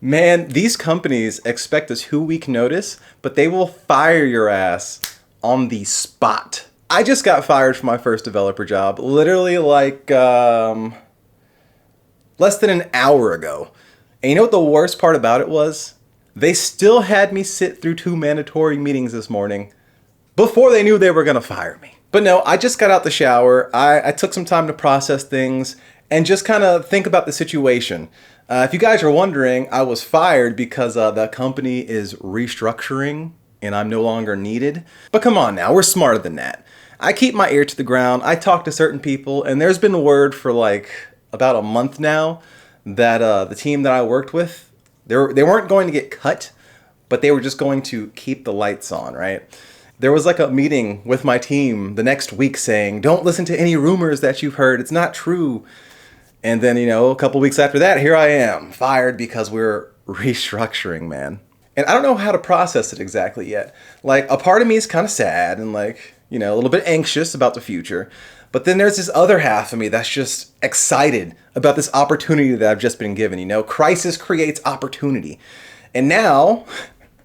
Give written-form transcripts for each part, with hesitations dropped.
Man, these companies expect a 2 week notice, but they will fire your ass on the spot. I just got fired from my first developer job, literally like less than an hour ago. And you know what the worst part about it was? They still had me sit through 2 mandatory meetings this morning before they knew they were gonna fire me. But no, I just got out the shower. I took some time to process things and just kind of think about the situation. If you guys are wondering, I was fired because the company is restructuring and I'm no longer needed. But come on now, we're smarter than that. I keep my ear to the ground. I talk to certain people, and there's been word for like about a month now that the team that I worked with, they weren't going to get cut, but they were just going to keep the lights on, right? There was like a meeting with my team the next week saying, don't listen to any rumors that you've heard. It's not true. And then, a couple weeks after that, here I am, fired because we're restructuring, man. And I don't know how to process it exactly yet. Like, a part of me is kind of sad and like, a little bit anxious about the future. But then there's this other half of me that's just excited about this opportunity that I've just been given. Crisis creates opportunity. And now,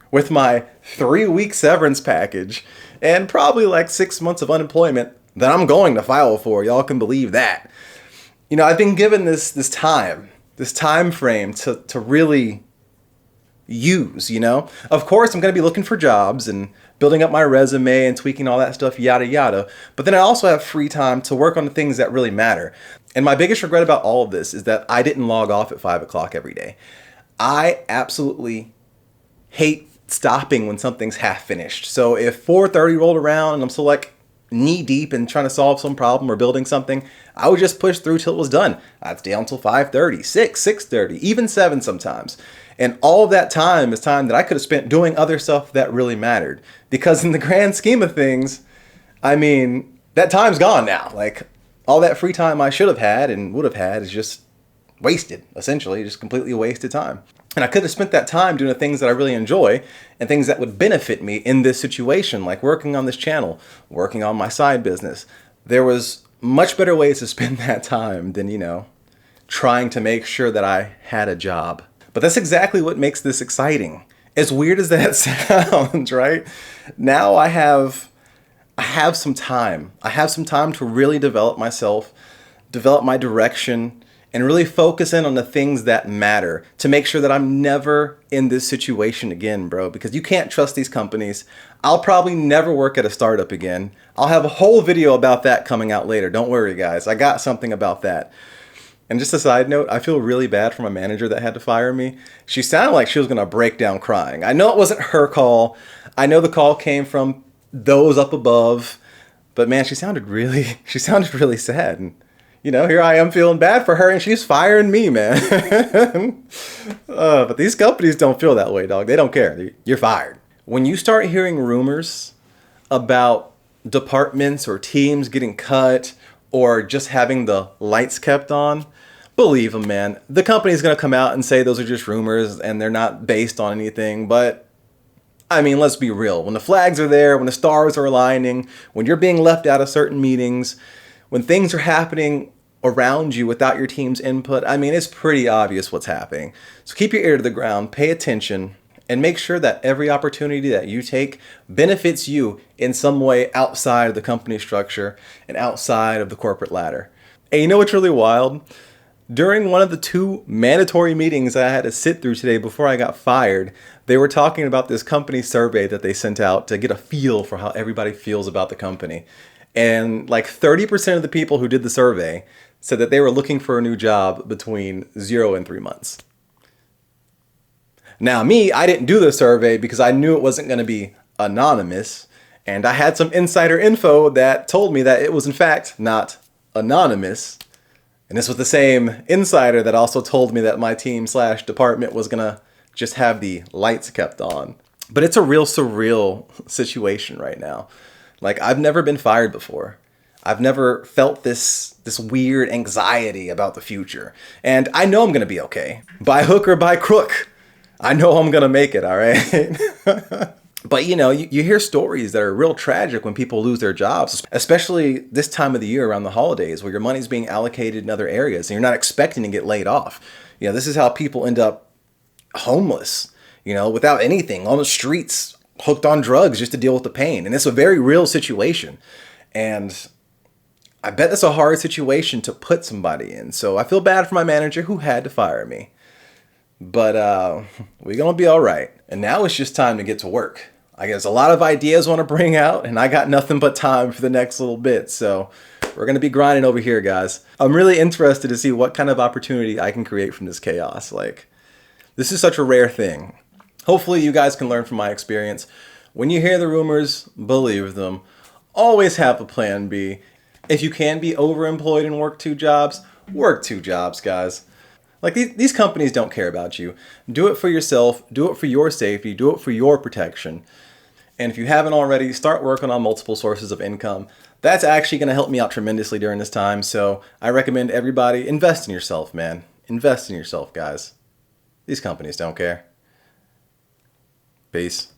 with my 3 week severance package and probably like 6 months of unemployment that I'm going to file for, y'all can believe that. I've been given this time frame to really use, Of course, I'm going to be looking for jobs and building up my resume and tweaking all that stuff, yada, yada. But then I also have free time to work on the things that really matter. And my biggest regret about all of this is that I didn't log off at 5 o'clock every day. I absolutely hate stopping when something's half finished. So if 4:30 rolled around and I'm still like knee deep in trying to solve some problem or building something, I would just push through till it was done. I'd stay until 5:30, 6:30, even 7 sometimes. And all of that time is time that I could have spent doing other stuff that really mattered. Because in the grand scheme of things, that time's gone now. Like, all that free time I should have had and would have had is just wasted, essentially, just completely wasted time. And I could have spent that time doing the things that I really enjoy and things that would benefit me in this situation, like working on this channel, working on my side business. There was much better ways to spend that time than, trying to make sure that I had a job. But that's exactly what makes this exciting. As weird as that sounds, right? Now I have some time. I have some time to really develop myself, develop my direction, and really focus in on the things that matter to make sure that I'm never in this situation again, bro, because you can't trust these companies. I'll probably never work at a startup again. I'll have a whole video about that coming out later. Don't worry, guys. I got something about that. And just a side note, I feel really bad for my manager that had to fire me. She sounded like she was going to break down crying. I know it wasn't her call. I know the call came from those up above. But man, she sounded really sad. And here I am feeling bad for her, and she's firing me, man. But these companies don't feel that way, dog. They don't care. You're fired. When you start hearing rumors about departments or teams getting cut or just having the lights kept on, believe them, man. The company's going to come out and say those are just rumors and they're not based on anything. But, let's be real. When the flags are there, when the stars are aligning, when you're being left out of certain meetings, when things are happening around you without your team's input, it's pretty obvious what's happening. So keep your ear to the ground, pay attention, and make sure that every opportunity that you take benefits you in some way outside of the company structure and outside of the corporate ladder. And you know what's really wild? During one of the 2 mandatory meetings I had to sit through today before I got fired, they were talking about this company survey that they sent out to get a feel for how everybody feels about the company. And like 30% of the people who did the survey said that they were looking for a new job between 0 and 3 months. Now me, I didn't do the survey because I knew it wasn't going to be anonymous. And I had some insider info that told me that it was in fact not anonymous. And this was the same insider that also told me that my team/department was going to just have the lights kept on. But it's a real surreal situation right now. Like, I've never been fired before. I've never felt this weird anxiety about the future. And I know I'm going to be okay. By hook or by crook, I know I'm going to make it, all right? But, you hear stories that are real tragic when people lose their jobs, especially this time of the year around the holidays where your money's being allocated in other areas and you're not expecting to get laid off. This is how people end up homeless, without anything, on the streets, hooked on drugs just to deal with the pain. And it's a very real situation. And I bet that's a hard situation to put somebody in. So I feel bad for my manager who had to fire me. But we're going to be all right. And now it's just time to get to work. I guess a lot of ideas I want to bring out, and I got nothing but time for the next little bit. So we're going to be grinding over here, guys. I'm really interested to see what kind of opportunity I can create from this chaos. Like, this is such a rare thing. Hopefully you guys can learn from my experience. When you hear the rumors, believe them. Always have a plan B. If you can be overemployed and work 2 jobs, work 2 jobs, guys. Like, these companies don't care about you. Do it for yourself. Do it for your safety. Do it for your protection. And if you haven't already, start working on multiple sources of income. That's actually going to help me out tremendously during this time. So I recommend everybody invest in yourself, man. Invest in yourself, guys. These companies don't care. Peace.